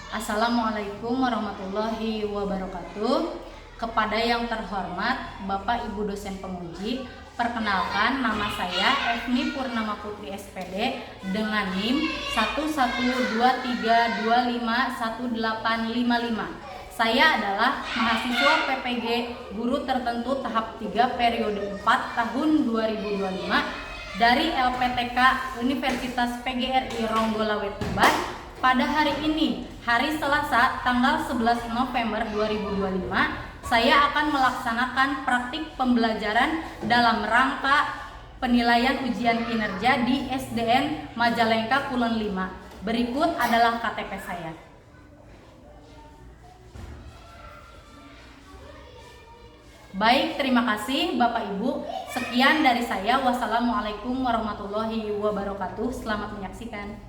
Assalamualaikum warahmatullahi wabarakatuh. Kepada yang terhormat Bapak Ibu dosen penguji, perkenalkan nama saya Efni Purnama Putri SPD dengan NIM 11232511855. Saya adalah mahasiswa PPG Guru Tertentu tahap 3 periode 4 tahun 2025 dari LPTK Universitas PGRI Ronggola Wetuban. Pada hari ini, hari Selasa, tanggal 11 November 2025, saya akan melaksanakan praktik pembelajaran dalam rangka penilaian ujian kinerja di SDN Majalengka Kulon 5. Berikut adalah KTP saya. Baik, terima kasih Bapak Ibu. Sekian dari saya. Wassalamualaikum warahmatullahi wabarakatuh. Selamat menyaksikan.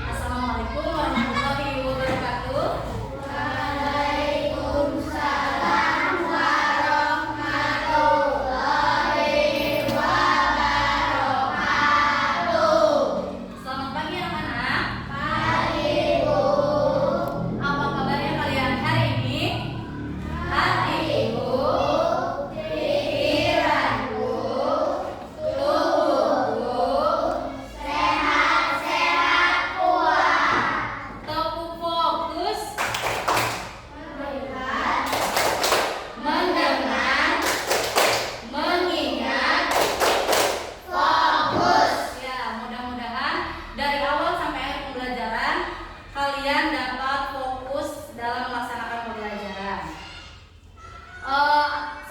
Assalamualaikum warahmatullahi wabarakatuh. Waalaikumsalam warahmatullahi wabarakatuh. Selamat pagi anak-anak. Pagi, Bu. Apa kabarnya kalian hari ini? Hatiku, pikiranku, tubuhku sehat-sehat kuat. Tepuk fokus. Melihat, mendengar, mengingat, fokus. Ya, mudah-mudahan dari awal sampai akhir pembelajaran kalian dapat fokus dalam melaksanakan pembelajaran.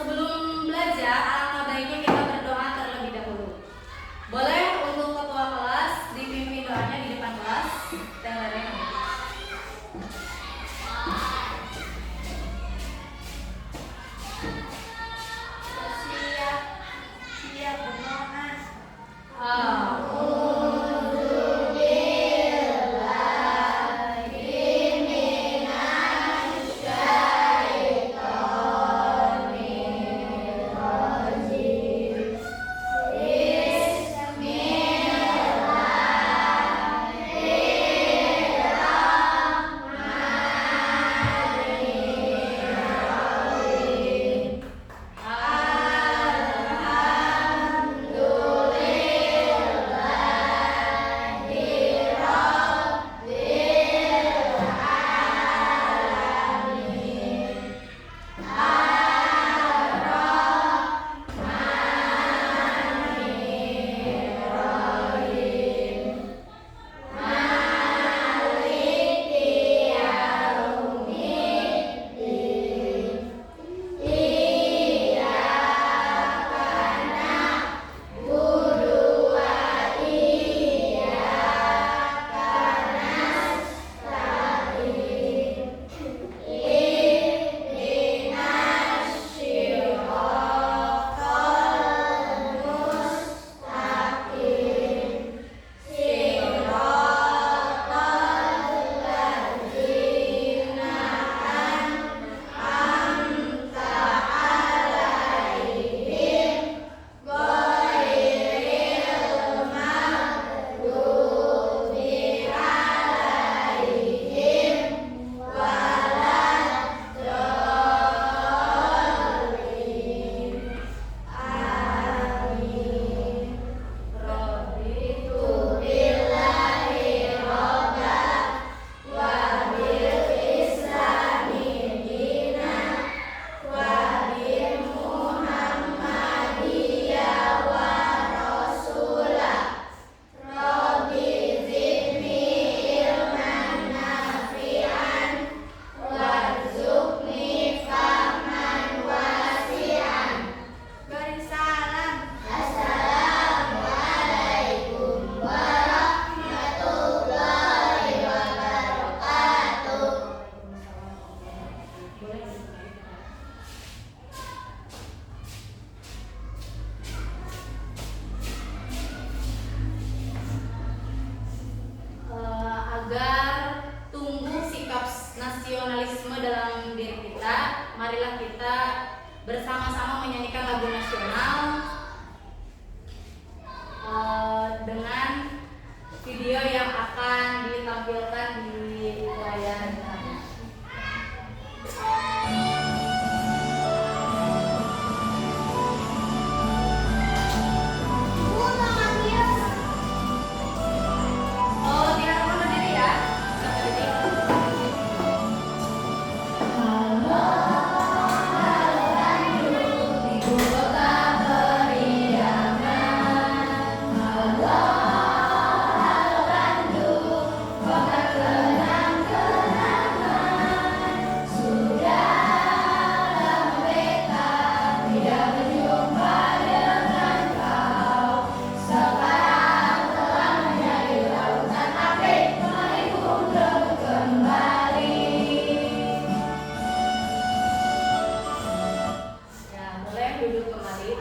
Sebelum belajar, alangkah baiknya kita berdoa terlebih dahulu. Boleh untuk ketua kelas dipimpin doanya di depan kelas dan lain-lain. Siap berdoa. marilah kita bersama-sama menyanyikan lagu nasional kembali.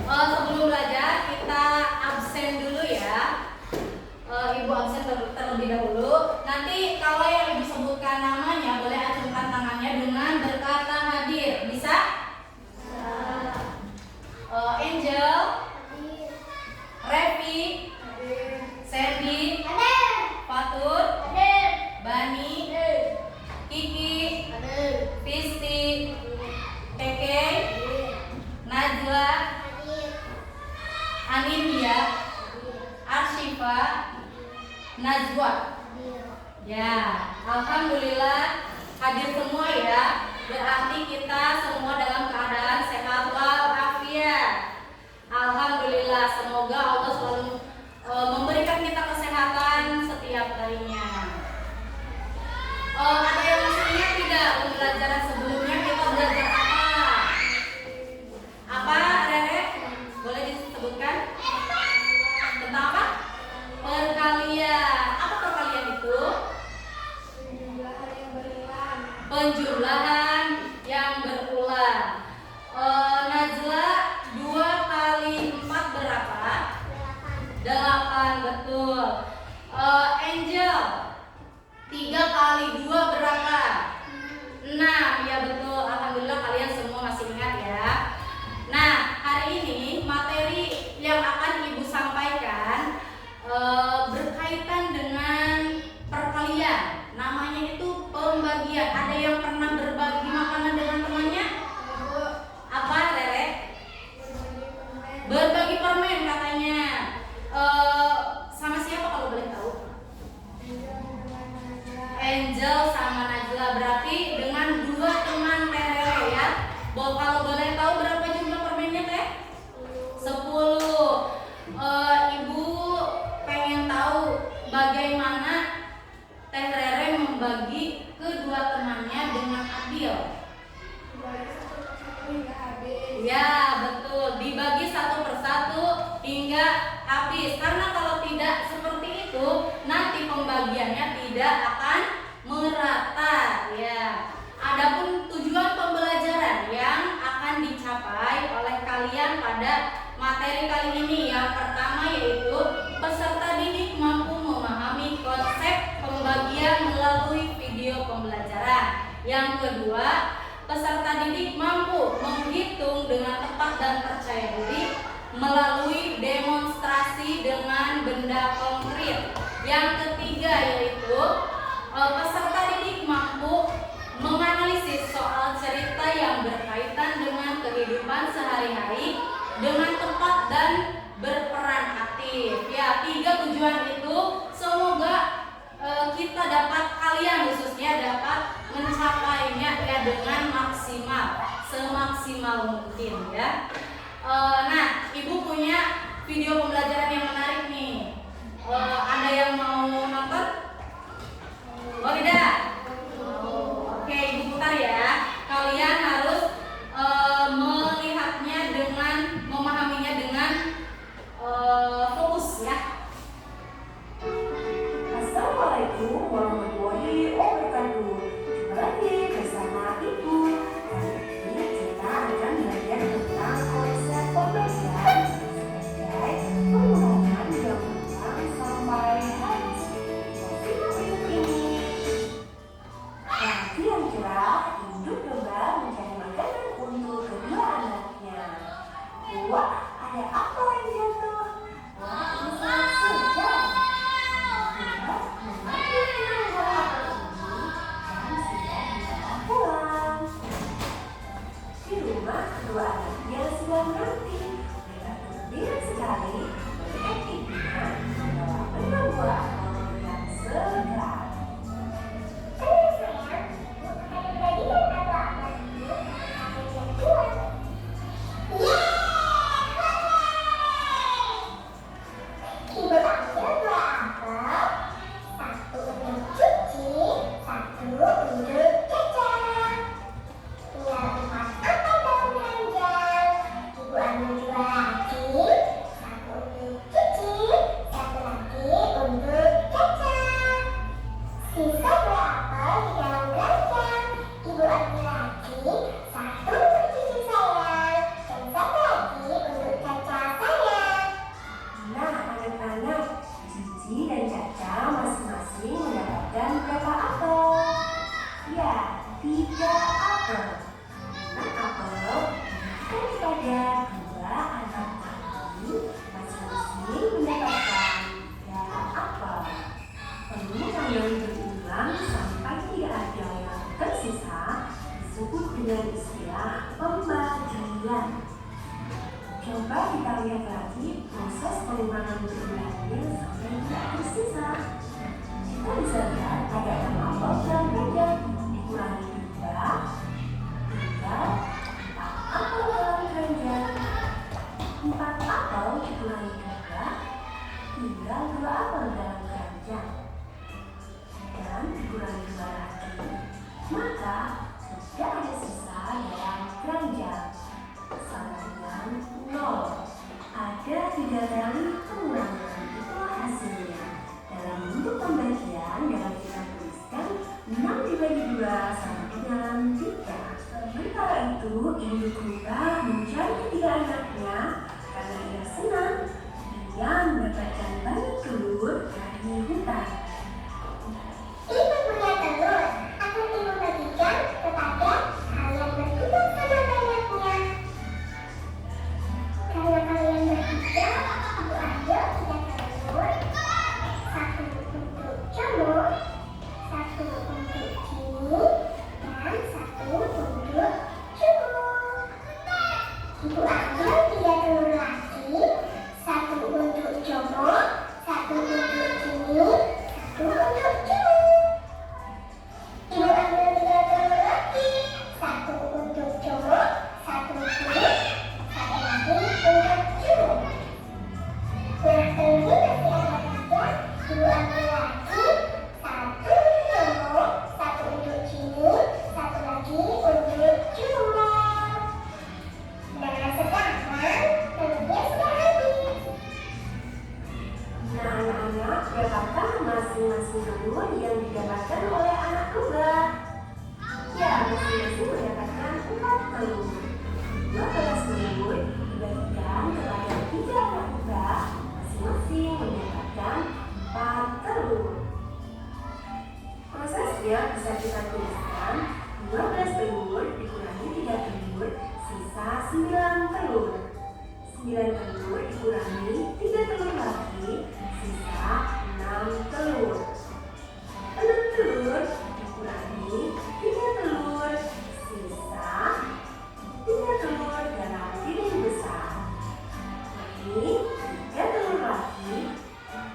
Sebelum belajar kita absen dulu ya. Ibu absen terlebih dahulu. Nanti kalau yang ibu sebutkan namanya boleh acungkan tangannya dengan berkata hadir. Bisa? Angel, Revi, Sandy, Fatur, Bani, Kiki, Pisti, Keke, Najwa, Anindya, Arshifa, Najwa. Ya, alhamdulillah hadir semua ya. Berarti kita semua dalam keadaan sehat walafiat. Alhamdulillah, semoga Allah selalu memberikan kita kesehatan setiap harinya. Ada yang masih ingat tidak pembelajaran sebelumnya kita belajar apa? Apa, Rere? Boleh disebutkan? Tentang apa? Perkalian. Apa perkalian itu? Penjumlahan yang berulang. Najla, 2 kali 4 berapa? 8, betul. Angel, 3 kali 2 berapa? 6, ya betul. Alhamdulillah kalian semua masih ingat ya. Nah, hari ini materi yang akan ibu sampaikan berkaitan dengan perkalian. Namanya itu pembagian. Ada yang pernah berbagi makanan dengan temannya? Apa, Rere? Berbagi permen katanya. Sama siapa kalau boleh tahu? Angel sama Najla. Berarti dengan 2 teman Rere ya. Kalau boleh tahu berapa jumlah permennya teh? 10. Ibu pengen tahu bagaimana Teh Rere membagi kedua temannya dengan adil. Ya betul, dibagi 1 persatu hingga habis. Karena kalau tidak seperti itu, nanti pembagiannya tidak akan merata. Ya. Adapun tujuan pembelajaran yang akan dicapai oleh kalian pada materi kali ini, yang pertama yaitu peserta didik mampu memahami konsep pembagian melalui video pembelajaran. Yang kedua, peserta didik mampu menghitung dengan tepat dan percaya diri melalui demonstrasi dengan benda konkret. Yang ketiga yaitu peserta didik mampu menganalisis soal cerita yang berkaitan dengan kehidupan sehari-hari dengan tepat dan berperan aktif. Ya, 3 tujuan itu semoga kita dapat, kalian khususnya dapat mencapainya ya dengan maksimal, semaksimal mungkin ya. Nah, ibu punya video pembelajaran yang menarik nih. Ada yang mau nonton? Oh tidak? Oke, ibu putar ya. Kalian harus melihatnya dengan, memahaminya dengan fokus ya. Assalamualaikum warahmatullahi wabarakatuh. Jumpa lagi bersama Ibu. Kali ini kita akan belajar tentang konsep pembagian sebagai pengulangan yang berulang sampai habis. Berikut ini. Lagi yang cerah, induk domba mencari makanan untuk kedua anaknya. Wah, ada apa yang jatuh? Wah, bisa saja. Di rumah kedua anaknya sedang menanti. Mereka gembira sekali melihat ibunya membawa benang buah apel yang segar. Sayang, ada bagian atau apa itu? Ada yang kuat. Ibu ambil 2 apel, 1 untuk cuci, 1 untuk kecap. Tinggal 4 apel daun panjang. Ibu ambil 2 lagi, 1 untuk perkalian. Coba kita lihat lagi proses pengurangan berulangnya sampai tidak tersisa. Kita bisa lihat ada 6 apel dalam keranjang dikurangi 3, tinggal 4 apel dalam keranjang. 4 apel dikurangi 2, tinggal 2 apel dalam keranjang. Dan dikurangi 2 lagi, maka tidak ada sisa dalam keranjang. Sama dengan 0. Ada 3 kali pengurangan, itulah hasilnya. Dalam bentuk pembagian dapat kita tuliskan 6 dibagi 2 sama dengan 3. Sementara itu, induk rubah mencari ketiga anaknya karena ia senang. Ia mendapatkan banyak telur dari hutan. Ibu punya telur, akan ibu bagikan kepada kalian bertiga sama banyaknya. Karena kalian bertiga, ibu ambil 3 telur, 1 untuk Jomo, 1 untuk Jimmy, dan 1 untuk Cucu. Ibu ambil 3 telur lagi, 1 untuk Jomo, 1 untuk Jimmy, 1 untuk Cucu. Ibu ambil 3 telur lagi, 1 untuk Jomo, 1 untuk lagi untuk Cucu. Nah, telurnya masih ada 3. Ibu ambil lagi, 1 untuk Jomo, 1 untuk Jimmy, 1 lagi untuk Cucu. Nah, sekarang telurnya sudah habis. Nah, anak-anak, berapakah masing-masing telur yang didapatkan oleh anak rubah? Ya, masing-masing mendapatkan 4 telur. 12 telur dibagikan kepada 3 anak rubah, masing-masing mendapatkan 4 telur. Prosesnya bisa kita tuliskan 12 telur dikurangi 3 telur, sisa 9 telur. 9 telur dikurangi 3 telur lagi, sisa 6 telur. 6 telur dikurangi 3 telur, sisa 3 telur dalam piring besar. Ini 3 telur lagi,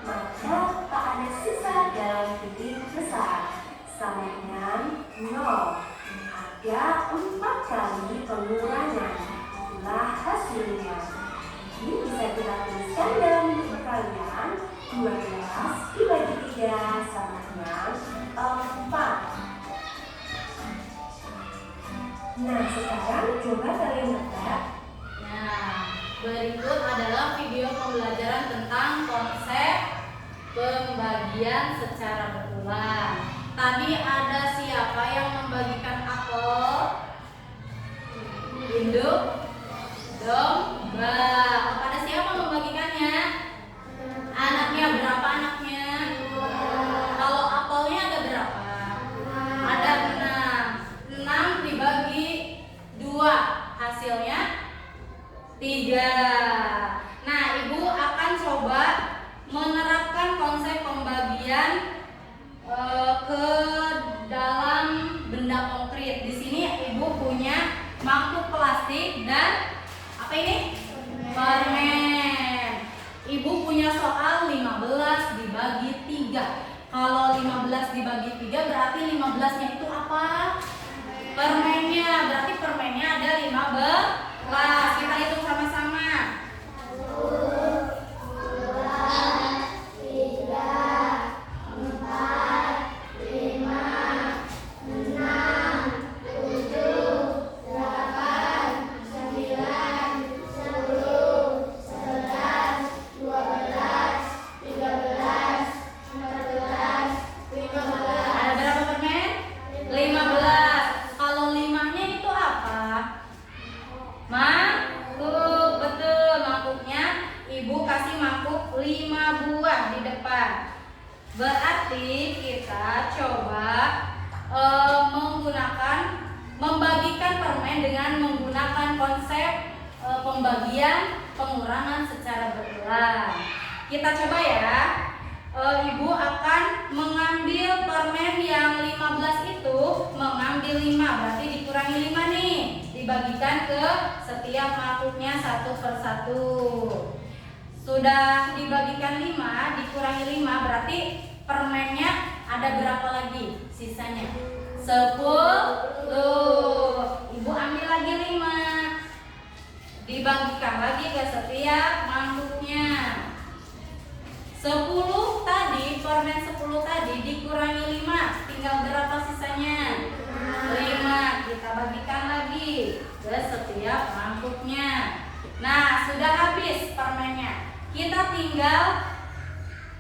maka tak ada sisa dalam piring besar. Sama dengan 0. Ada 4 kali pengurangan. Itulah hasilnya. Ini bisa kita tuliskan dalam bentuk perkalian. 12 dibagi 3 sama dengan 4. Nah, sekarang coba kalian lihat. Nah, berikut adalah video pembelajaran tentang konsep pembagian secara berulang. Tadi ada siapa yang membagikan apel? Induk domba. Kepada siapa membagikannya? Anaknya, berapa anaknya? Kalau apelnya ada berapa? Ada 6. 6 dibagi 2, hasilnya 3. Nah, ibu akan coba menerapkan konsep pembagian ke dalam benda konkret. Di sini ibu punya mangkuk plastik dan apa ini? Permen. Ibu punya soal 15 dibagi 3. Kalau 15 dibagi 3 berarti 15-nya itu apa? Permennya. Berarti permennya ada 15. Kita hitung sama-sama. 5 buah di depan. Berarti kita coba membagikan permen dengan menggunakan konsep pembagian pengurangan secara berulang. Kita coba ya. Ibu akan mengambil permen yang 15 itu, mengambil 5, berarti dikurangi 5 nih. dibagikan ke setiap mangkuknya satu persatu. Sudah dibagikan 5, dikurangi 5 berarti permennya ada berapa lagi sisanya? 10. Ibu ambil lagi 5, dibagikan lagi ke setiap mangkuknya. 10 tadi, permen 10 tadi dikurangi 5, tinggal berapa sisanya? 5. Kita bagikan lagi ke setiap mangkuknya. Nah, sudah habis permennya. Kita tinggal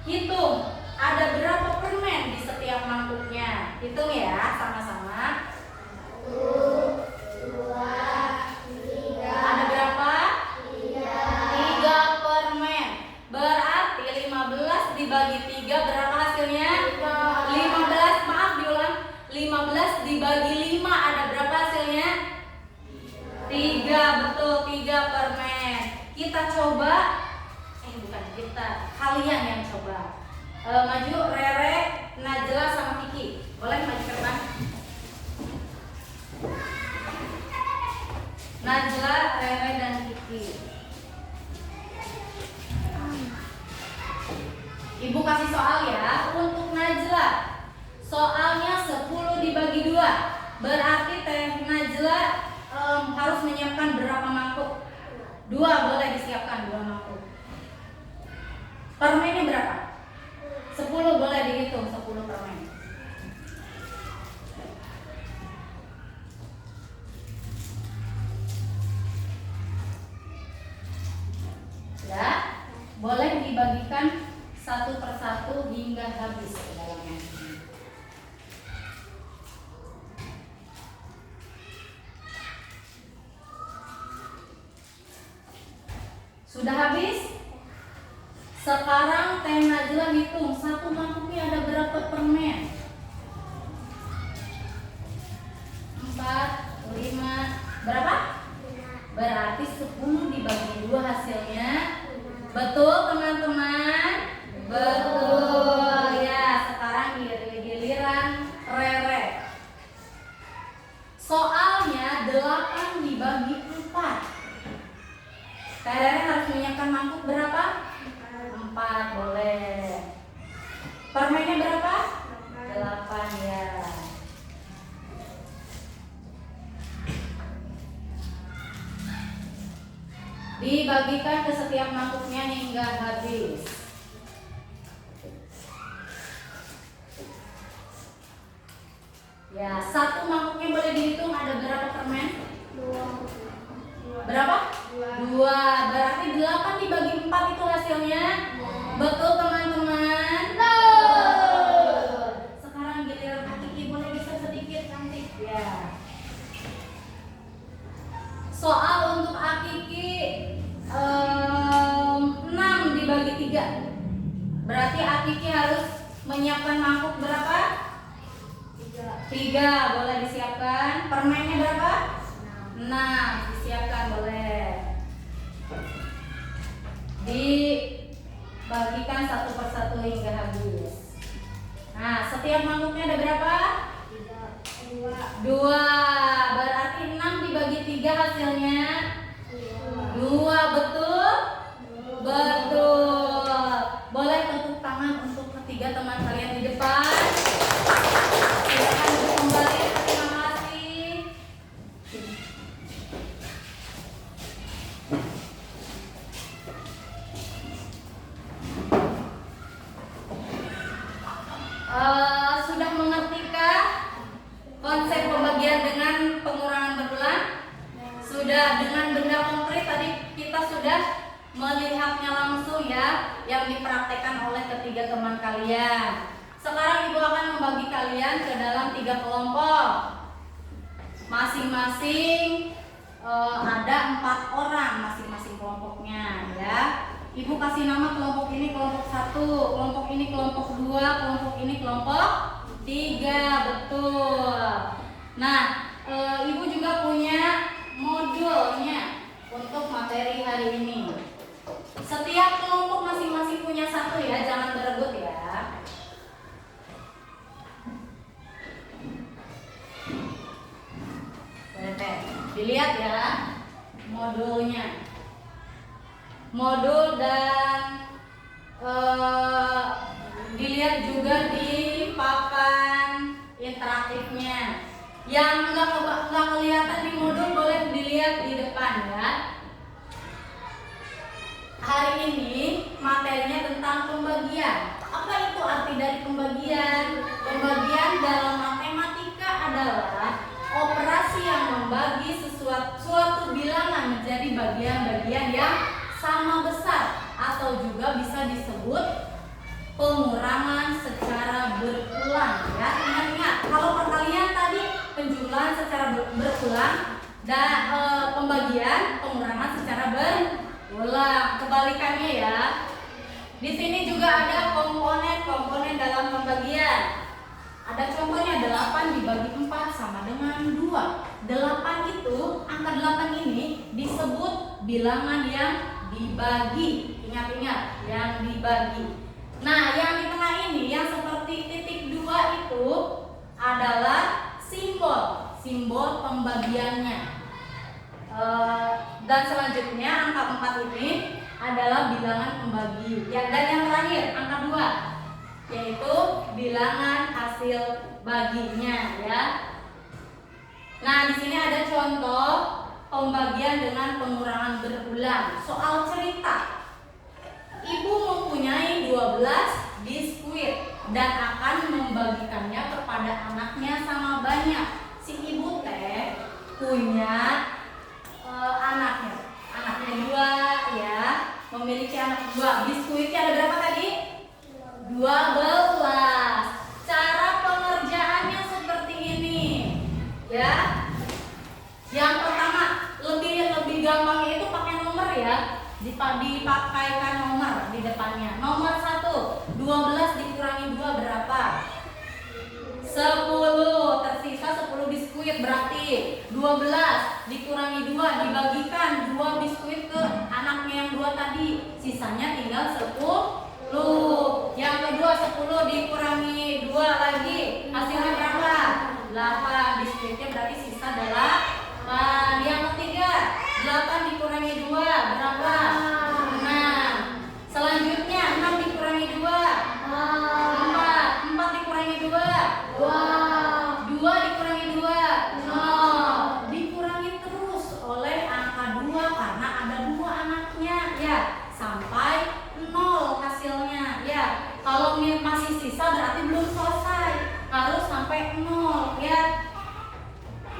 hitung ada berapa permen di setiap mangkuknya. Hitung ya sama-sama. 1, 2, 3. Ada berapa? 3 permen. Berarti 15 dibagi 3 berapa hasilnya? 15, maaf diulang. 15 dibagi 5 ada berapa hasilnya? 3, betul 3 permen. Kita coba, bukan kita, kalian yang coba. Maju Rere, Najla sama Kiki. Boleh maju ke depan? Najla, Rere dan Kiki. Ibu kasih soal ya. Untuk Najla, soalnya 10 dibagi 2. Berarti Teh Najla harus menyiapkan berapa mangkuk? 2, boleh disiapkan 2 mangkuk. Permennya berapa? 10, boleh dihitung 10 permen. Ya, boleh dibagikan satu persatu hingga habis ke dalamnya. Sudah habis? Sekarang Teh Najla hitung satu mangkuknya ada berapa permen? 4, 5, berapa? Berarti 10 dibagi 2 hasilnya. Betul teman-teman? Betul ya. Sekarang giliran Rere. Soalnya 8 dibagi 4. Teh Rere harus menyiapkan mangkuk berapa? 4, boleh. Permennya berapa? 8 ya. Dibagikan ke setiap mangkuknya hingga habis. Ya, satu mangkuknya boleh dihitung ada berapa permen? 2. Berapa? 2. Berarti 8 dibagi 4 itu hasilnya? Betul teman-teman? Betul. Sekarang giliran Kiki, boleh bisa sedikit nanti ya. Soal untuk Akiki 6 dibagi 3. Berarti Akiki harus menyiapkan mangkuk berapa? 3, boleh disiapkan. Permennya berapa? 6, disiapkan boleh. Dibagikan satu persatu hingga habis. Nah, setiap mangkuknya ada berapa? 2. Berarti 6 dibagi 3 hasilnya 2, betul? Betul. Boleh tepuk tangan untuk ketiga teman kalian di depan. Silakan duduk kembali. Terima kasih. Sudah mengertikah konsep pembagian dengan pengurangan berulang? Sudah dengan benda konkret tadi kita sudah melihatnya langsung ya, yang dipraktekkan oleh ketiga teman kalian. Sekarang Ibu akan membagi kalian ke dalam 3 kelompok. Masing-masing ada 4 orang masing-masing kelompoknya ya. Ibu kasih nama kelompok ini kelompok 1, kelompok ini kelompok 2, kelompok ini kelompok 3, betul. Nah, Ibu juga punya modulnya untuk materi hari ini. Setiap kelompok masing-masing punya 1 ya, jangan berebut ya. Dilihat ya modulnya. Modul dan dilihat juga di papan interaktifnya. Yang nggak kelihatan di modul boleh dilihat di depan ya. Hari ini materinya tentang pembagian. Apa itu arti dari pembagian? Pembagian dalam matematika adalah operasi yang membagi suatu bilangan menjadi bagian-bagian yang sama besar, atau juga bisa disebut pengurangan secara berulang ya. Ingat-ingat, kalau perkalian tadi penjumlahan secara berulang dan pembagian pengurangan secara berulang. Kebalikannya ya. Di sini juga ada komponen dalam pembagian. Ada contohnya 8 dibagi 4 sama dengan 2. 8 itu, angka 8 ini disebut bilangan yang dibagi. Ingat-ingat, yang dibagi. Nah, yang di tengah ini yang seperti titik 2 itu adalah simbol pembagiannya. Dan selanjutnya angka 4 ini adalah bilangan pembagi. Dan yang terakhir angka 2 yaitu bilangan hasil baginya ya. Nah, di sini ada contoh pembagian dengan pengurangan berulang. Soal cerita. Ibu mempunyai 12 biskuit dan akan membagikannya kepada anaknya sama banyak. Si ibu teh punya anaknya 2 ya, memiliki anak 2. Biskuitnya ada berapa tadi? 12. Cara pengerjaannya seperti ini ya. Yang pertama, lebih gampangnya itu pakai nomor ya. Dipakaikan nomor di depannya. Nomor 1, 12 dikurangi 2 berapa? 10. Tersisa 10 biskuit, berarti 12 dikurangi 2 dibagikan 2 biskuit ke anaknya yang 2 tadi. Sisanya tinggal 10. Yang kedua 10 dikurangi 2 lagi. Hasilnya berapa? 8. Biskuitnya berarti sisa 8. Yang ketiga 8 dikurangi 2 berapa? 6. Selanjutnya 6 dikurangi 2 4. 4 dikurangi 2 2 dikurangi 2 0. Dikurangi terus oleh angka 2 karena ada 2 anaknya ya, sampai 0 hasilnya ya. Kalau masih sisa berarti belum selesai, harus sampai 0 ya.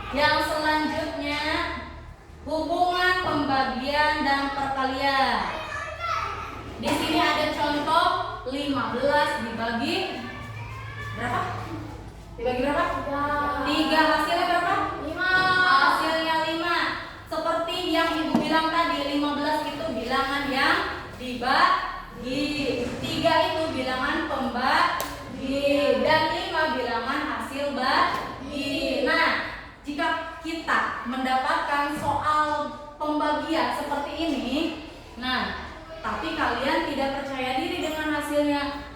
Yang selanjutnya hubungan pembagian dan perkalian. Di sini ada contoh 15 dibagi berapa? Dibagi berapa? 3. Hasilnya berapa? 5. Hasilnya 5. Seperti yang ibu bilang tadi, 15 itu bilangan yang dibagi, 3 itu bilangan pembagi, dan 5 bilangan hasil bagi. Nah, jika kita mendapatkan soal pembagian seperti ini, nah, tapi kalian tidak percaya diri dengan hasilnya.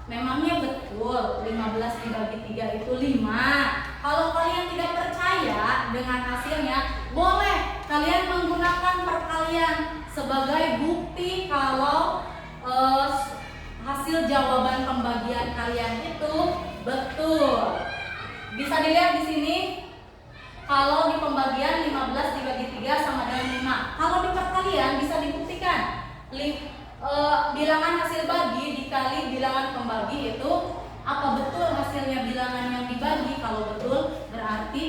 Memangnya betul 15 dibagi 3 itu 5. Kalau kalian tidak percaya dengan hasilnya, boleh kalian menggunakan perkalian sebagai bukti kalau hasil jawaban pembagian kalian itu betul. Bisa dilihat di sini. Kalau di pembagian 15 dibagi 3 sama dengan 5. Kalau di perkalian bisa dibuktikan. Bilangan hasil bagi dikali bilangan pembagi itu apa betul hasilnya bilangan yang dibagi? Kalau betul berarti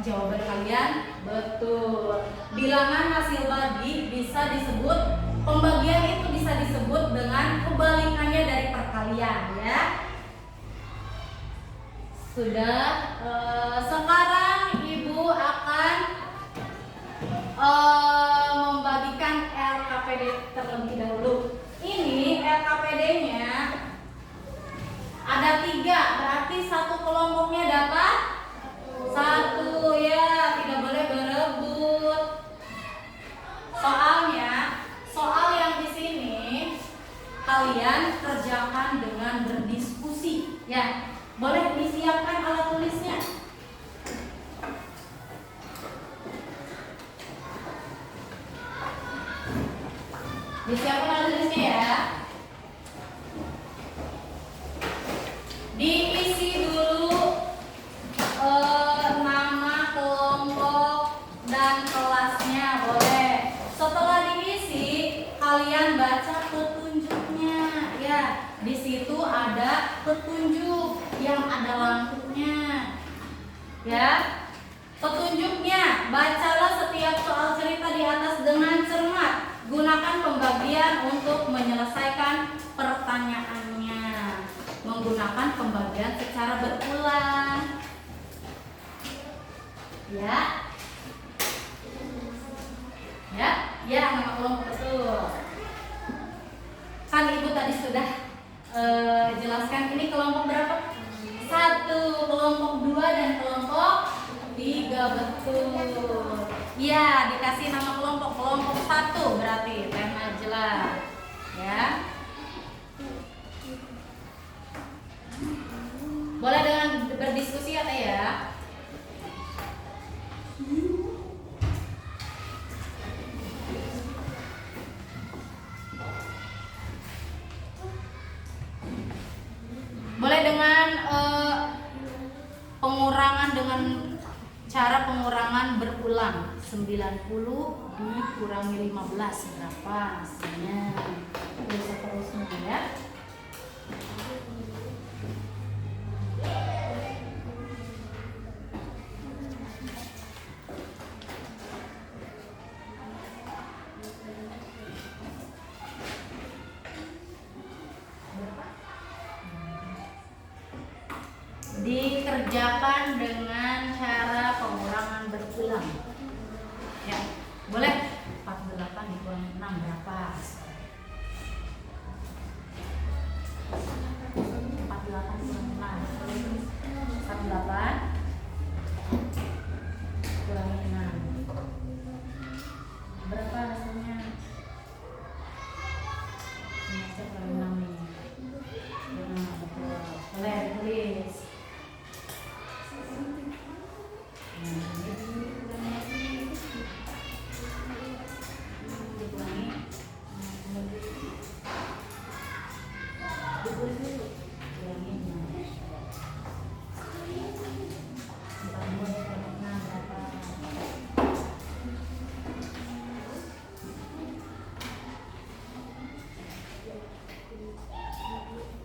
jawaban kalian betul. Bilangan hasil bagi bisa disebut, pembagian itu bisa disebut dengan kebalikannya dari perkalian ya. Sudah. Sekarang ibu akan membagikan LKPD terlebih dahulu. Ini LKPD-nya ada 3, berarti satu kelompoknya dapat 1 ya, tidak boleh berebut. Soal yang di sini kalian kerjakan dengan berdiskusi ya. Boleh disiapkan alat tulisnya. Disiapkan alat tulisnya ya. Diisi dulu nama kelompok dan kelasnya, boleh. Setelah diisi, kalian baca petunjuknya ya. Di situ ada petunjuk yang ada lampunya. Ya. Petunjuknya, bacalah setiap soal cerita di atas dengan cermat. Gunakan pembagian untuk menyelesaikan pertanyaannya. Menggunakan pembagian secara berulang. Ya. Ya, ya, nama kelompok betul. Kan Ibu tadi sudah jelaskan ini kelompok berapa? 1, kelompok 2 dan kelompok 3, betul. Ya, dikasih nama kelompok 1 berarti Teh Najla. Ya. Boleh dengan berdiskusi ya Teh ya. Boleh dengan pengurangan dengan cara pengurangan berulang. 90 dikurangi 15 berapa hasilnya? Terus seterusnya ya. Dikerjakan dengan cara pengurangan berulang. Ya, boleh. 48 dikurangi 6 berapa? 48 dikurangi 6. 48 kurangi 6. Berapa hasilnya? Ini saya kurangi 6 nih. Nah, betul. Boleh tulis.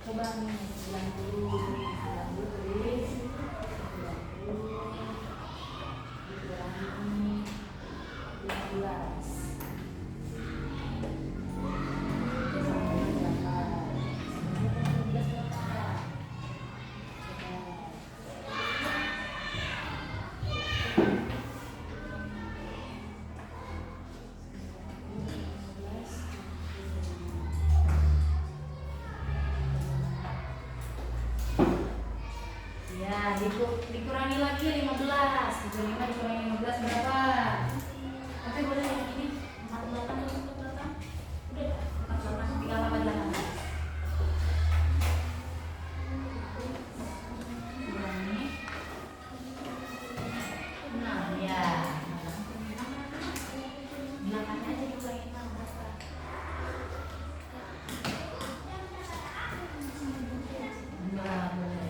Coba nih 90 tulis 90 dikurangi 15. Ya, dikurangi lagi 15. Dikurangi 15 berapa? Oke, boleh yang ini 48 untuk berapa? Udah 48 tinggal tambah 8. Kurangi 6 ya. 8 aja dikurangi 6 berapa? Enggak boleh.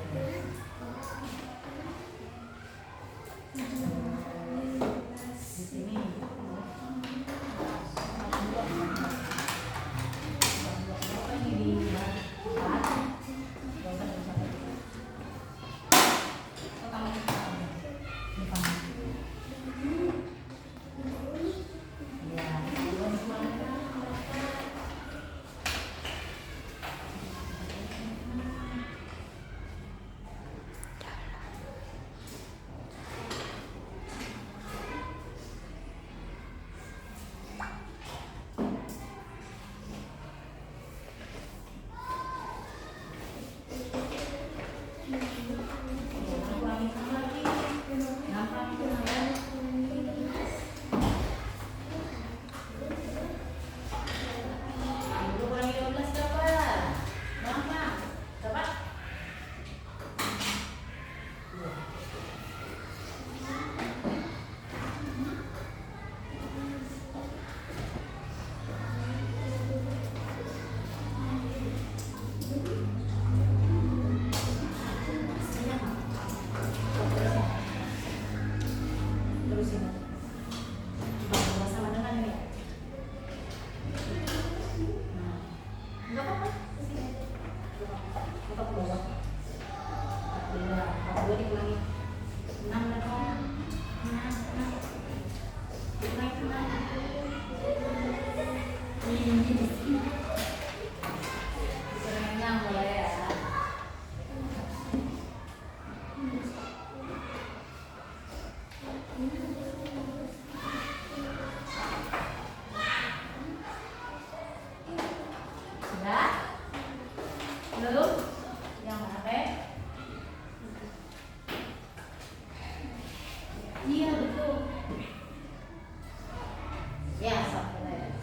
Ya, sampai.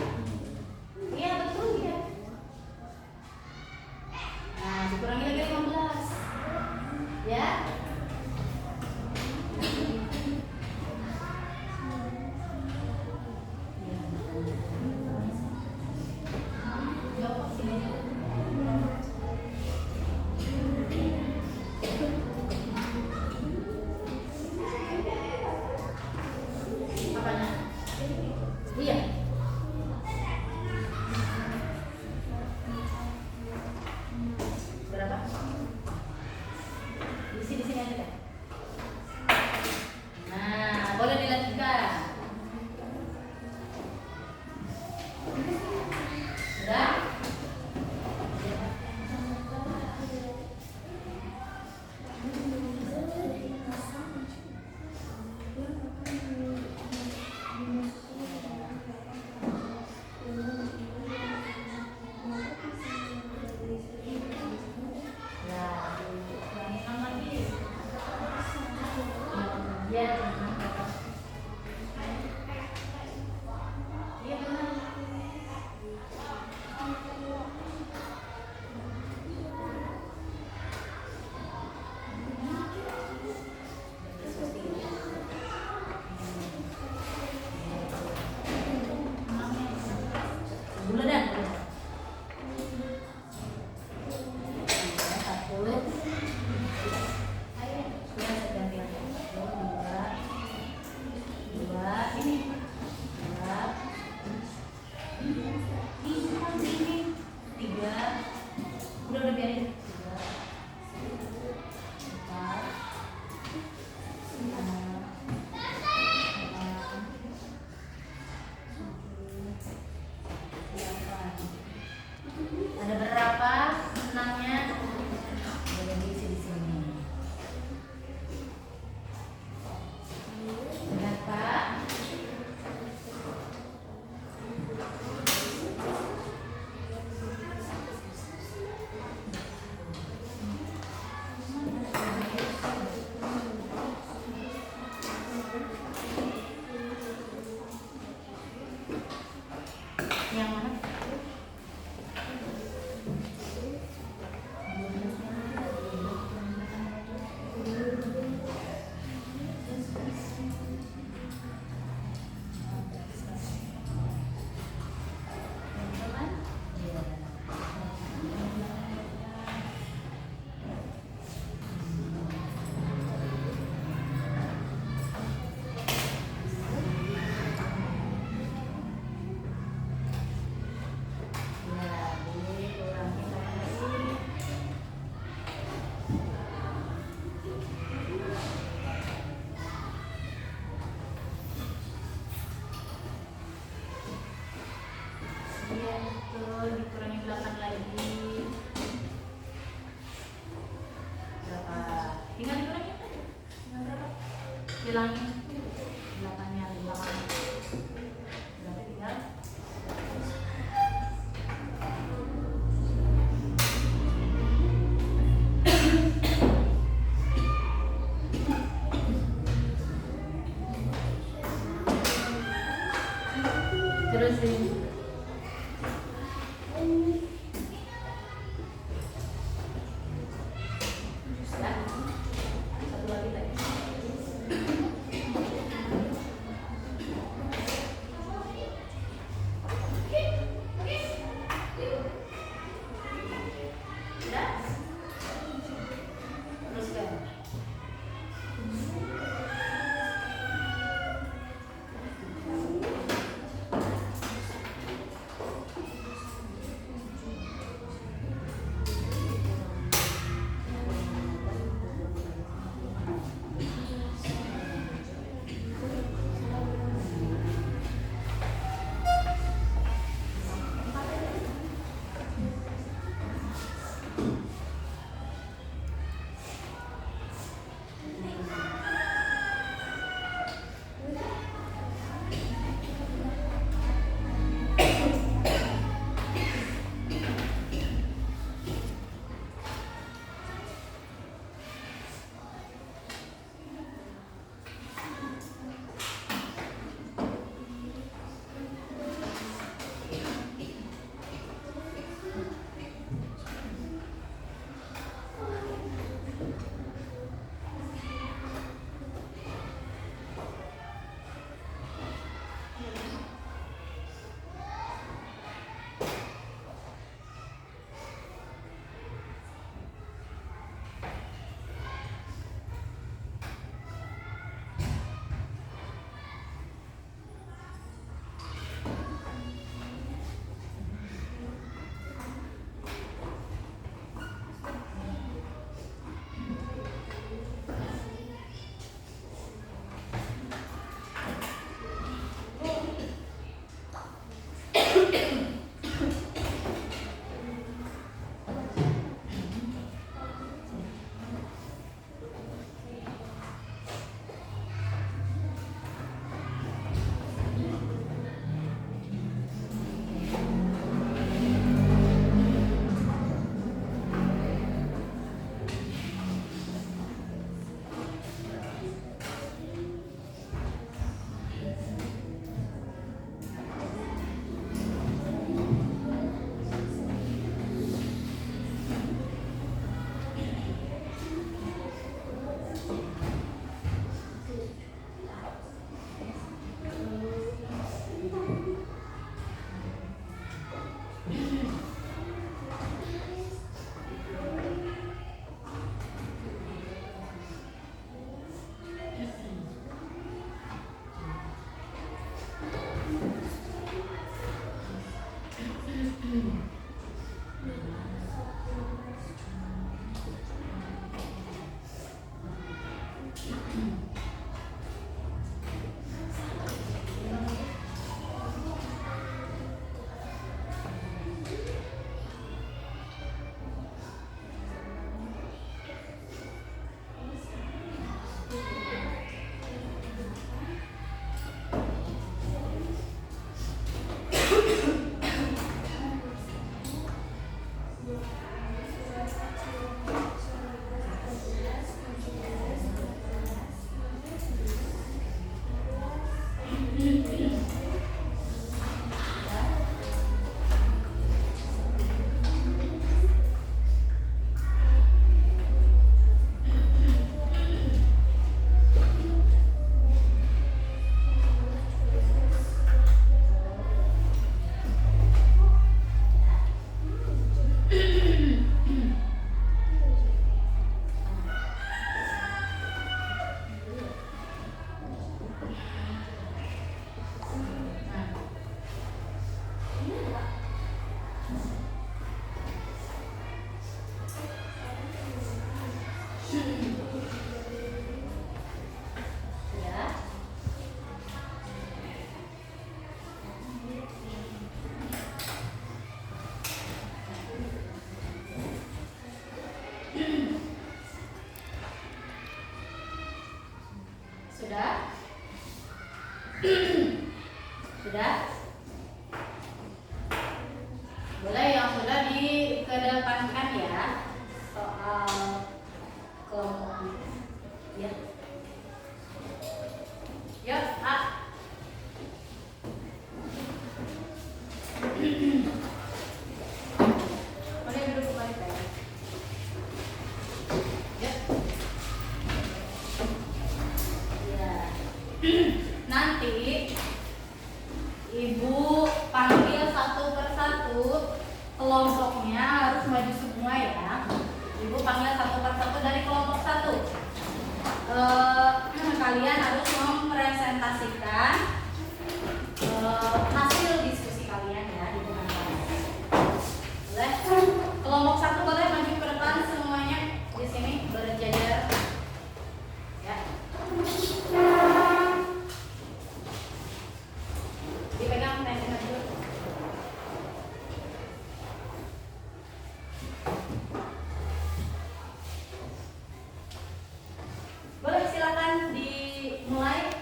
Iya, betul ya. Nah, dikurangi lagi 15. Ya. Apanya? Iya. Berapa? Di sini aja deh. Nah, boleh dilanjutkan. Sudah? Ya, kurangi 6 lagi. Ya, iya benar. Bulan dah. 10. Ayo, sudah saya ganti lagi. 2, ini. 2. Ini 3. Udah biarin. 3. 4. 5. 8. Ada berapa senangnya? Boleh diisi di sini. Berapa? Yang mana? Iya betul, dikurangi 8 lagi. Berapa? Tinggal dikurangi aja. Tinggal berapa? Hilangin 8-nya, 8. Berarti tinggal terusin. Satu lagi tadi. Sudah? Teruskan. tekankan ya soal kelompoknya. Ya. Yuk, A. Boleh duduk kembali ya. Yuk. Ya. Nanti Ibu panggil satu persatu, kelompoknya harus maju semua ya. Ibu panggil satu persatu dari kelompok satu. Kalian harus mempresentasikan hasil diskusi kalian ya di depan kelas. Boleh? Kelompok satu boleh maju ke depan semuanya di sini berjajar. Ya. Dipegang pensilnya dulu. Boleh silakan dimulai.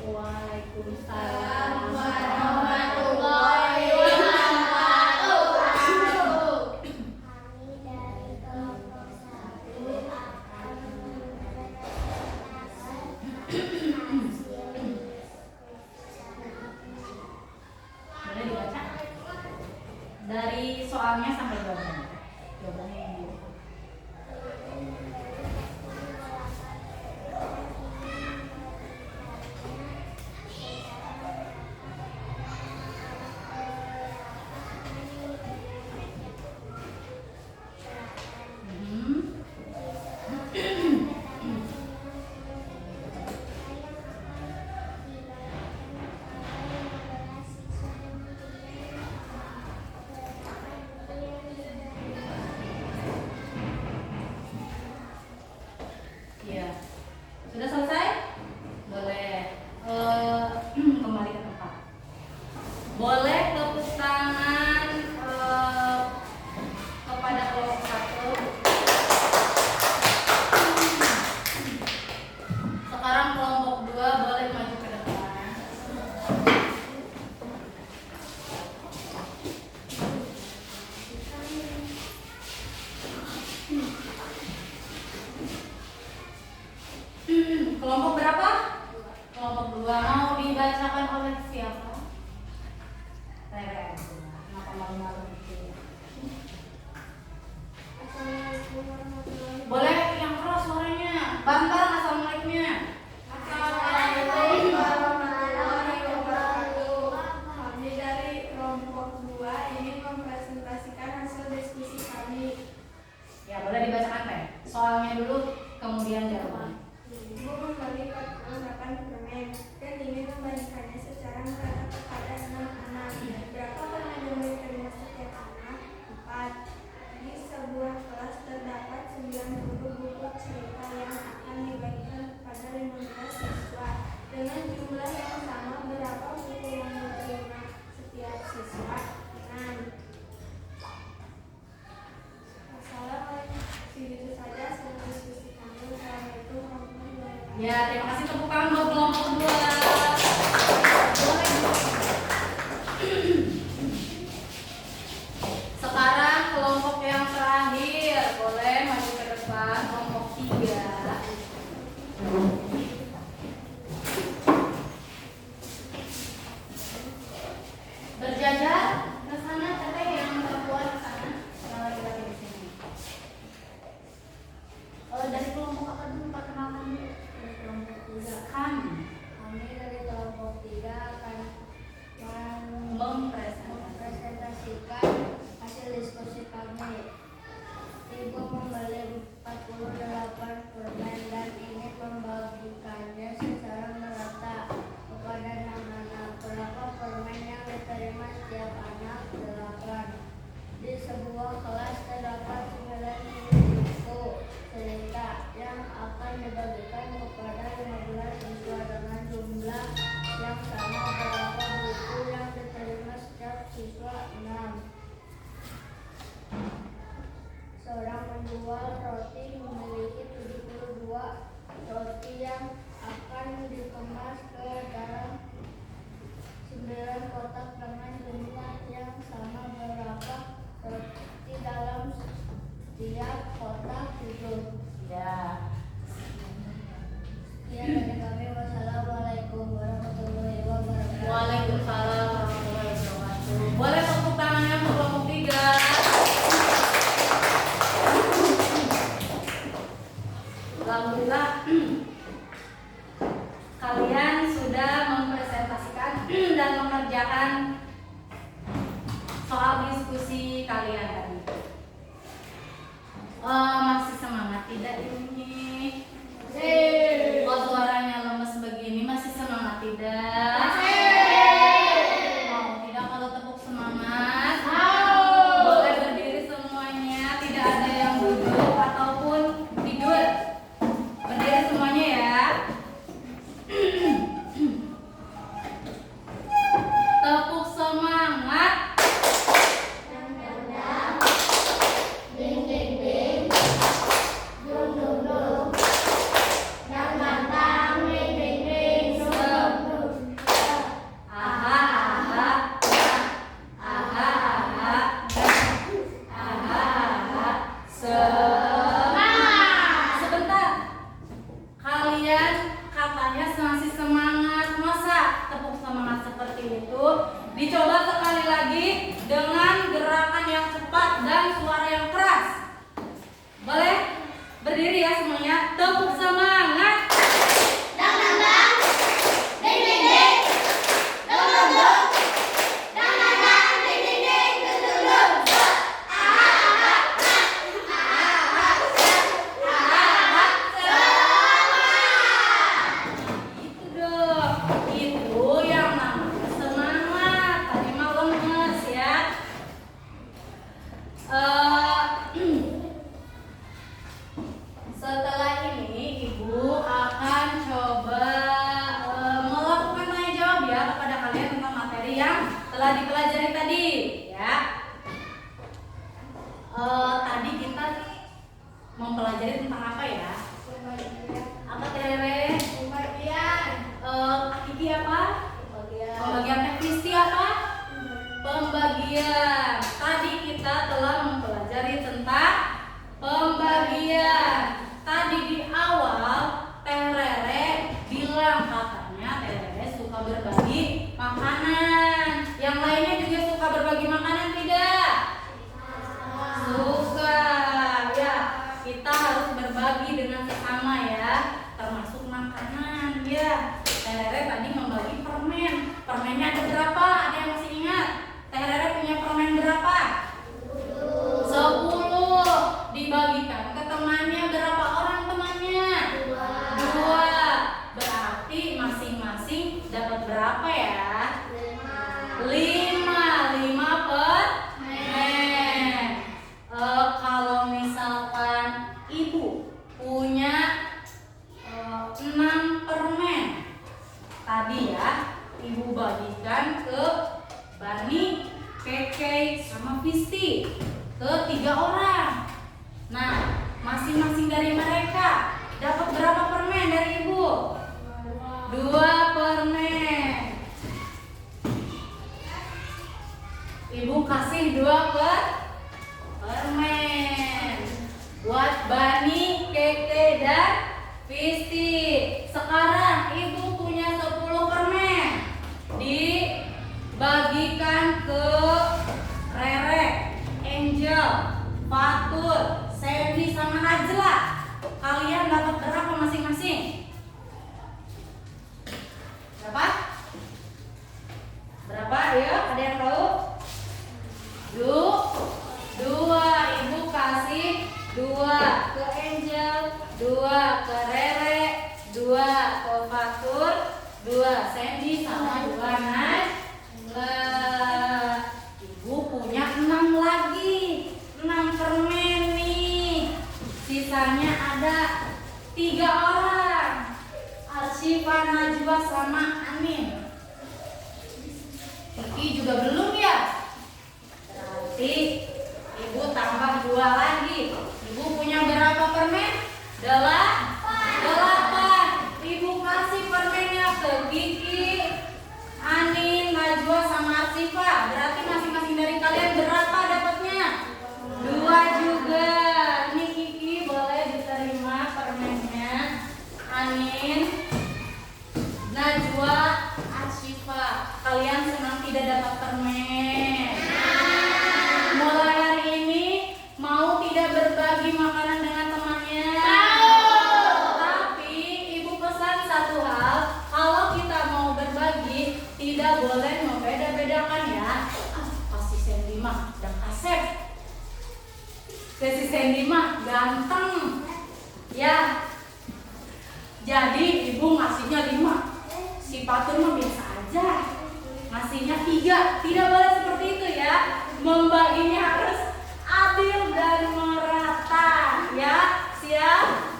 Waalaikumsalam warahmatullahi wabarakatuh. Kami dari kelompok 1 akan mempresentasikan Boleh dibaca dari soalnya sampai jawabannya. Jawabannya yang di Iya. Sudah selesai? Boleh. Kembali ke tempat. Boleh tepuk tangan kepada kelompok satu. Sekarang kelompok 2 boleh maju ke depan. Kelompok berapa? Kelompok 2 mau dibacakan oleh siapa? Rere. Kenapa malu-malu gitu? Assalamualaikum warahmatullahi Boleh yang keras suaranya. Bareng-bareng assalamualaikumnya. Assalamualaikum warahmatullahi wabarakatuh. Kami dari kelompok 2 ingin mempresentasikan hasil diskusi kami. Ya, boleh dibacakan Teh. Soalnya dulu, kemudian jawaban. Ibu membagi perlengkapan permen dan ingin membagikannya secara merata kepada 6 anak. Berapa pernah yang terima setiap anak? 4. Di sebuah kelas terdapat 90 buku cerita yang akan dibagikan kepada 15 siswa. Dengan jumlah yang sama, berapa buku yang diterima setiap siswa? 6. Assalamualaikum. Segitu saja hasil diskusi kami. Assalamualaikum warahmatullahi wabarakatuh. Ya, terima kasih tepuk tangan buat kelompok 2. Boleh. Sekarang kelompok yang terakhir boleh maju ke depan, kelompok 3. Berjajar ke sana, Teteh yang perempuan ke sana, yang laki-laki di sini. Dari kelompok apa dulu Pak, kenalkan dulu? Dari kelompok 3. Kami. Kami dari Masih semangat tidak ini? Oh, suaranya lemes begini masih semangat tidak? Mau tidak kalau tepuk semangat? Boleh berdiri semuanya, tidak ada yang duduk ataupun tidur. Berdiri semuanya ya. Tepuk semangat. Sebentar, kalian katanya masih semangat, masa tepuk semangat seperti itu? Dicoba sekali lagi dengan gerakan yang cepat dan suara yang keras. Boleh? Berdiri ya semuanya, tepuk semangat. Itu dong, itu yang namanya semangat. Tadi mah lemes ya. Setelah ini ibu akan coba melakukan tanya jawab ya kepada kalian tentang materi yang telah dipelajari tadi ya. Tadi kita mempelajari tentang apa ya? Apa Tere? Kiki apa? Pembagian teknisi apa? Pembagian. Tadi kita telah mempelajari tentang pembagian. Tadi di awal Teh Rere bilang katanya Teh Rere suka berbagi makanan. Yang lainnya juga suka berbagi makanan tidak? Suka. Ya, kita harus berbagi dengan sesama ya, termasuk makanan ya. Teh Rere tadi membagi permen. Permennya ada berapa? Ada yang masih ingat? Teh Rere punya permen berapa? 10. Dibagikan ke temannya berapa orang temannya? 2. Berarti masing-masing dapat berapa ya? 5 permen. Kalau misalkan ibu punya 6 permen, tadi ya ibu bagikan ke Bani, Keke, sama Fisti, ke 3 orang. Nah, masing-masing dari mereka dapat berapa permen dari ibu? 2 permen. Ibu kasih 2 permen buat Bani, Keke, dan Fisti. Sekarang ibu punya 10 permen. Dibagikan ke Rere, Angel, Fatur, Sandy, sama Najla. Kalian dapat berapa masing-masing? Berapa? Berapa? Ayo, ada yang tahu? 2. Ibu kasih 2 ke Angel, 2 ke Rere, 2 ke Fatur, 2 Sandy, sama 2 Najla. Ibu punya 6 lagi, 6 permen nih. Sisanya ada 3 orang, Arsyifa, Najwa, sama Amin. Kiki juga belum ya? Berarti ibu tambah 2 lagi. Ibu punya berapa permen? 8. Ibu kasih permennya ke Kiki, Anin, Najwa, sama Arsyifa. Berarti masing-masing dari kalian berapa dapatnya? 2 juga. Ini Kiki boleh diterima permennya. Anin, Najwa, Arsyifa, kalian senang tidak dapat permen? Mulai hari ini mau tidak berbagi makanan dengan temannya? Tapi ibu pesan satu hal, kalau kita mau berbagi tidak boleh membeda-bedakan ya. Kasih Sandy mah dan Kasep. Si Sandy mah ganteng. Ya. Jadi ibu ngasihnya 5. Si Fatur mah biasa aja. Ngasihnya 3. Tidak boleh seperti itu ya. Membaginya harus adil dan merata. Ya. Siap?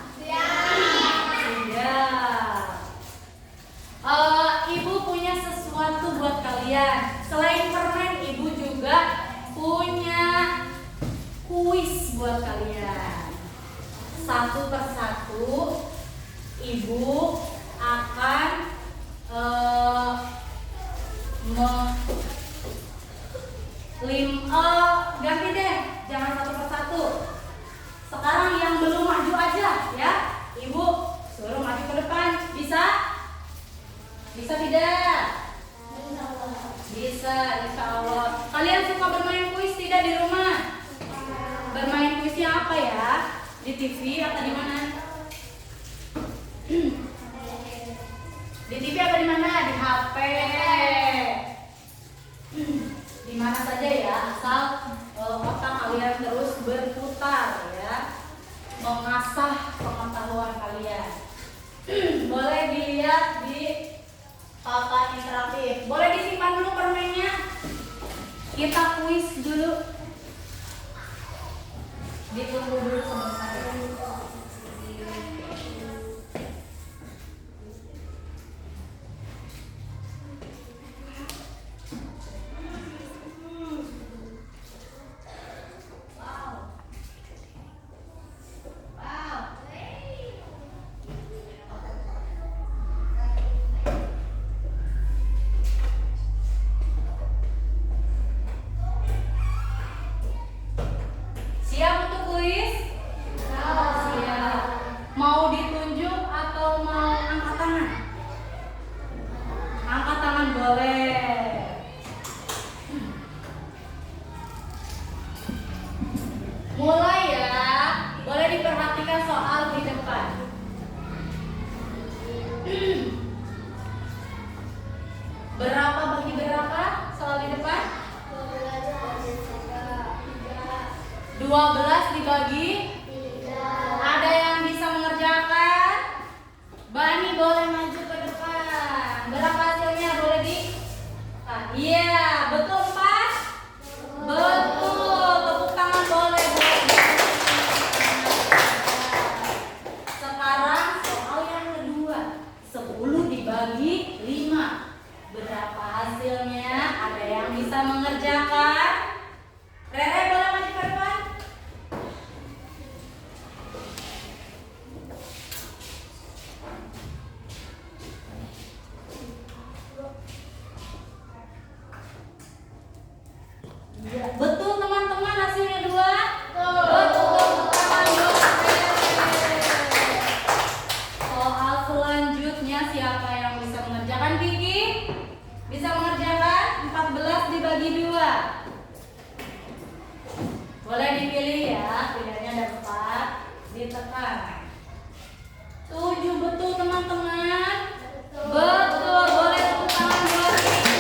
Ibu punya sesuatu buat kalian. Selain permen, ibu juga punya kuis buat kalian. Satu persatu ibu akan ganti deh, jangan satu persatu. Sekarang yang belum maju aja ya, ibu suruh maju ke depan. Bisa? Bisa tidak? Bisa, insya Allah. Kalian suka bermain kuis tidak di rumah? Bermain kuisnya apa ya? Di TV atau di mana? Di TV atau di mana? Di HP. Di mana saja ya, asal otak kalian terus berputar ya, mengasah pengetahuan kalian. Boleh dilihat di papan interaktif. Boleh disimpan dulu permennya. Kita kuis dulu. Ditunggu dulu sebentar ya. Siap untuk kuis? Siap. Mau ditunjuk atau mau angkat tangan? Angkat tangan boleh. Mulai ya. Boleh diperhatikan soal di depan. Berapa bagi berapa soal di depan? 12 dibagi 3. Ada yang bisa mengerjakan? Bani boleh maju ke depan. Berapa hasilnya? Boleh di? Iya, betul Pak? Betul. Tepuk tangan boleh. Sekarang soal yang kedua. 10 dibagi 5. Berapa hasilnya? Ada yang bisa mengerjakan? Rere boleh maju ke depan? Betul teman-teman, hasilnya 2. Betul. Soal selanjutnya siapa yang bisa mengerjakan? Kiki bisa mengerjakan? 14 dibagi 2. Boleh dipilih ya, pilihannya ada 4. Ditekan. 7 betul teman-teman. Betul. Boleh tepuk tangan buat Kiki.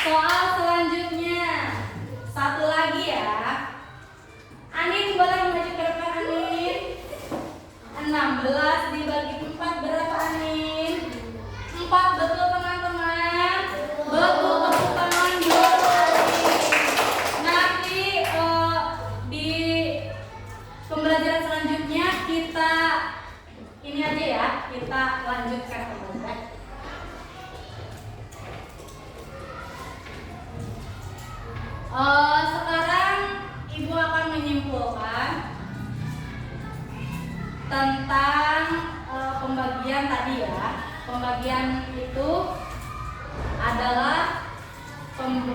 Soal selanjutnya, satu lagi ya. Anin boleh maju ke depan Anin. 16 dibagi 4 berapa Anin? 4 betul teman-teman. Betul, tepuk tangan buat Anin. Nanti di pembelajaran selanjutnya kita ini aja ya, kita lanjutkan teman-teman. Sekarang ibu akan menyimpulkan tentang pembagian tadi ya. Pembagian itu adalah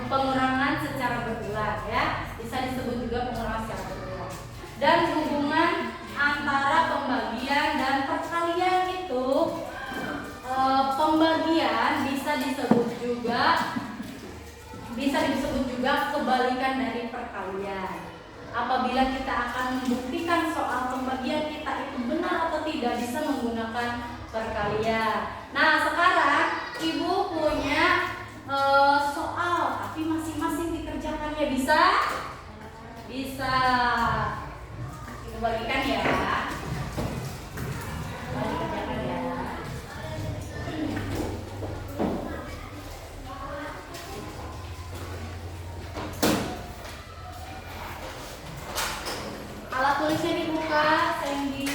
pengurangan secara berulang ya. Bisa disebut juga pengurangan secara berulang. Dan hubungan antara pembagian dan perkalian itu, pembagian bisa disebut juga kebalikan dari perkalian. Apabila kita akan membuktikan soal pembagian kita itu benar atau tidak, bisa menggunakan perkalian. Nah, sekarang ibu punya soal, tapi masing-masing dikerjakannya bisa? Bisa. Kita bagikan ya. Mari kerjakan ya. Alat tulisnya dibuka, Sandy.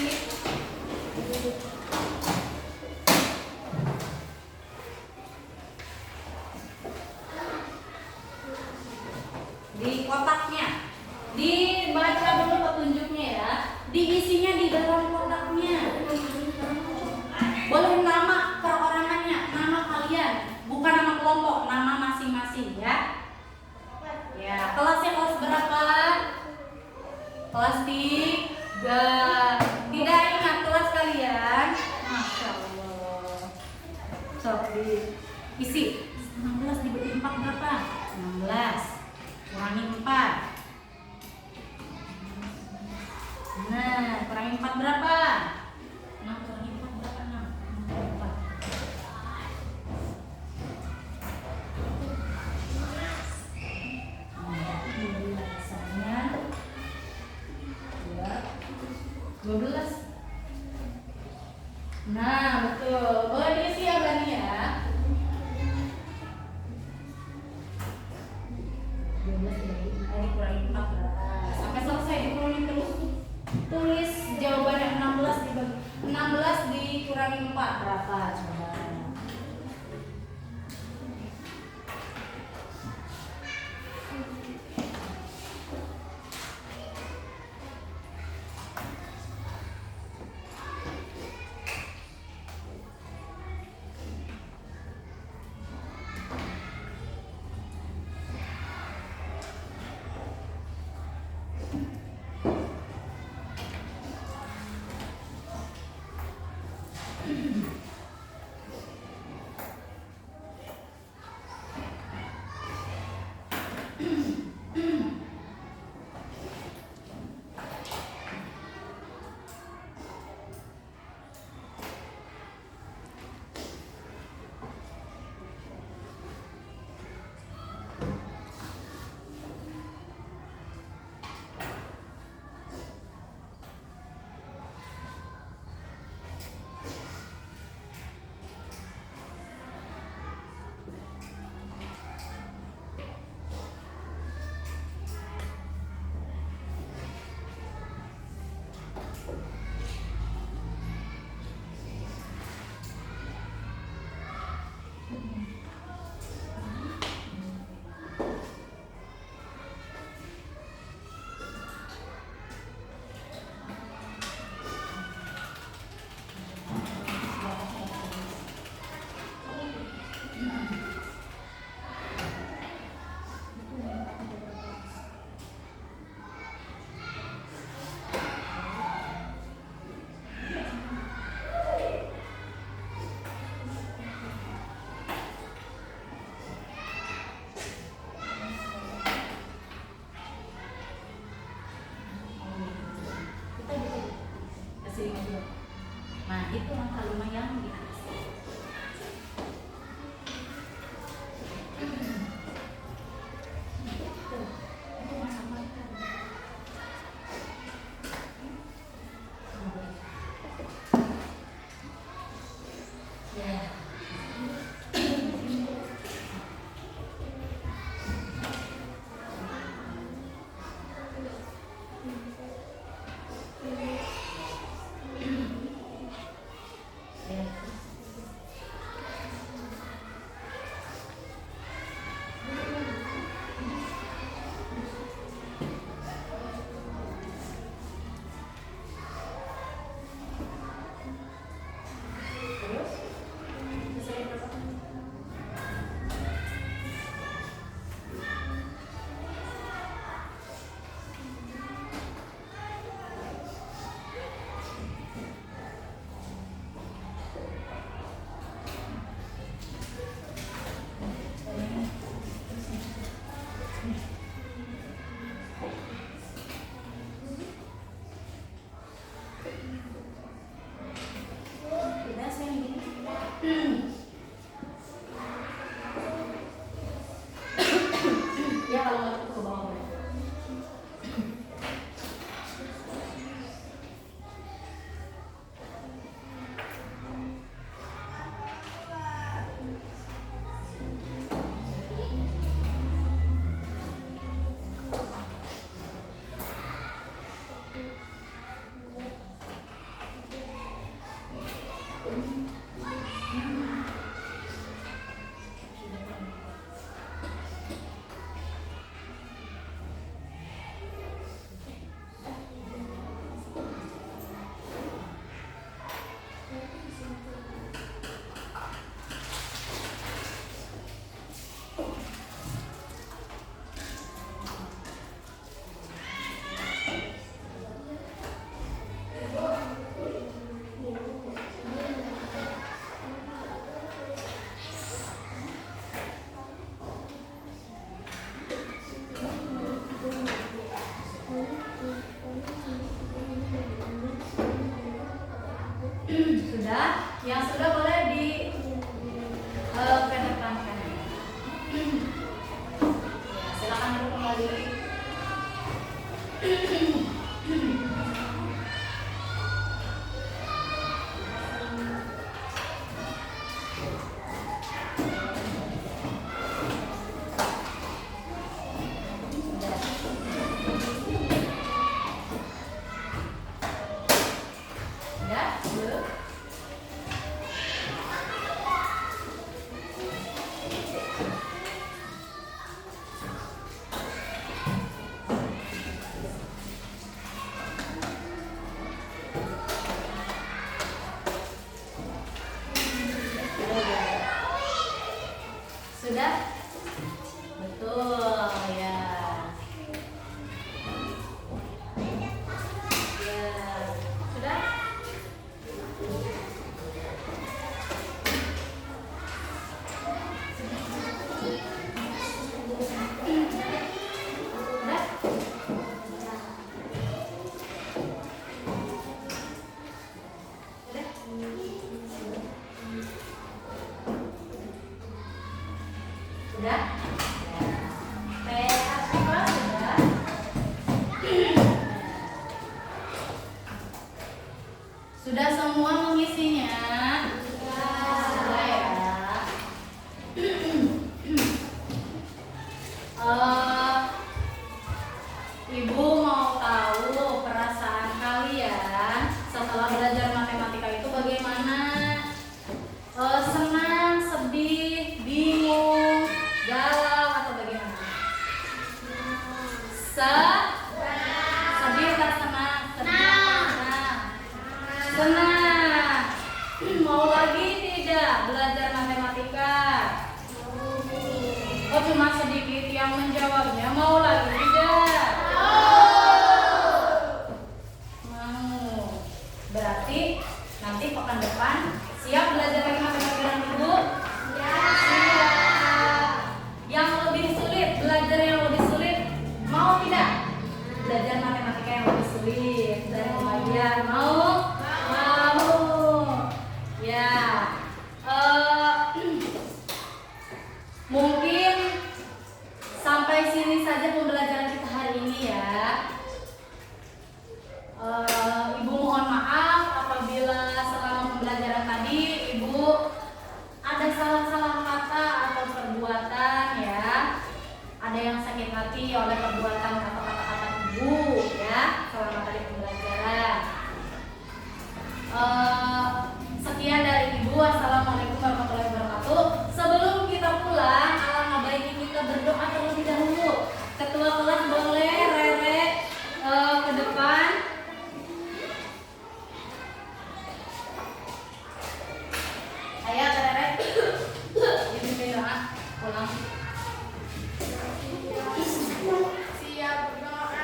Di kotaknya, dibaca dulu petunjuknya ya. Diisinya di dalam kotaknya. Boleh nama perorangannya, nama kalian, bukan nama kelompok, nama masing-masing ya. Ya, kelasnya kelas berapa? Kelas 3. Tidak ingat kelas kalian? Masya Allah. Sok diisi. 16 dibagi 4 berapa? 16. Kurangi 4. Nah, kurangi 4 berapa? 6 kurangi 4 berapa? 6. 4. Misalnya 12. Nah, betul. Boleh diisi ya, Bani ya. 12 dikurangi 4 berapa? Sampai selesai dikurangi terus. Tulis jawabannya 16 dikurangi 4 berapa? Coba. Nah, itu angka 5 yang di atas. Itu sama. Ya. Ya kalau nggak ke bawah. Yang sudah boleh di kedepankan. Ya, silakan duduk kembali. Sudah, belum? Sudah? Betul ya. Ya, sudah? Sudah? Sudah? Apa sudah? Sudah semua mengisinya? Sudah ya. Ibu mau tahu perasaan kalian setelah belajar matematika itu bagaimana? Senang, sedih, bingung, galau atau bagaimana? Sedih atau senang? Senang. Senang. Mau lagi tidak belajar matematika? Oh, cuma sedikit yang menjawabnya. Mau lagi tidak? Mau. Berarti nanti pekan depan siap belajar lagi matematika dengan Ibu? Siap. Yang lebih sulit, belajar yang lebih sulit, mau tidak? Belajar matematika yang lebih sulit dari pembagian, mau? Mau. Ya. Mungkin sampai sini saja pembelajaran kita hari ini ya. Ibu mohon maaf apabila selama pembelajaran tadi Ibu ada salah-salah kata atau perbuatan ya. Ada yang sakit hati oleh perbuatan atau kata-kata Ibu ya selama tadi pembelajaran. Sekian dari Ibu. Assalamualaikum warahmatullahi wabarakatuh. Sebelum kita pulang, alangkah baiknya kita berdoa terlebih dahulu. Ketua kelas boleh Rere ke depan. Ayo Rere, dipimpin doa pulang. Siap berdoa.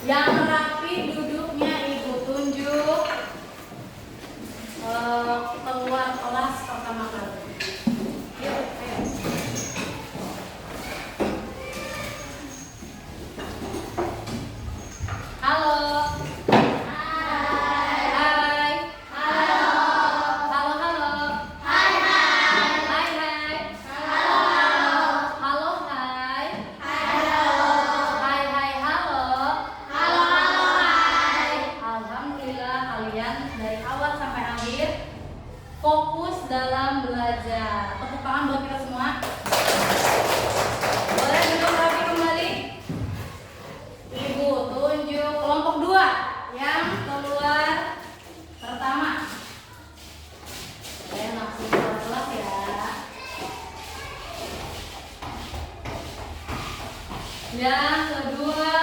Yang rapi duduknya Ibu tunjuk keluar kelas pertama kali. Yuk, ayo. Halo. Hai. Halo. Halo, halo. Hai, hai. Hai, hai. Halo. Halo, hai. Halo. Hai, hai, halo. Halo, halo, hai. Alhamdulillah kalian dari awal sampai akhir fokus dalam belajar. Tepuk tangan buat kita semua. Boleh duduk rapi kembali. Ibu tunjuk kelompok 2 yang keluar pertama. Saya langsung keluar kelas ya. Yang kedua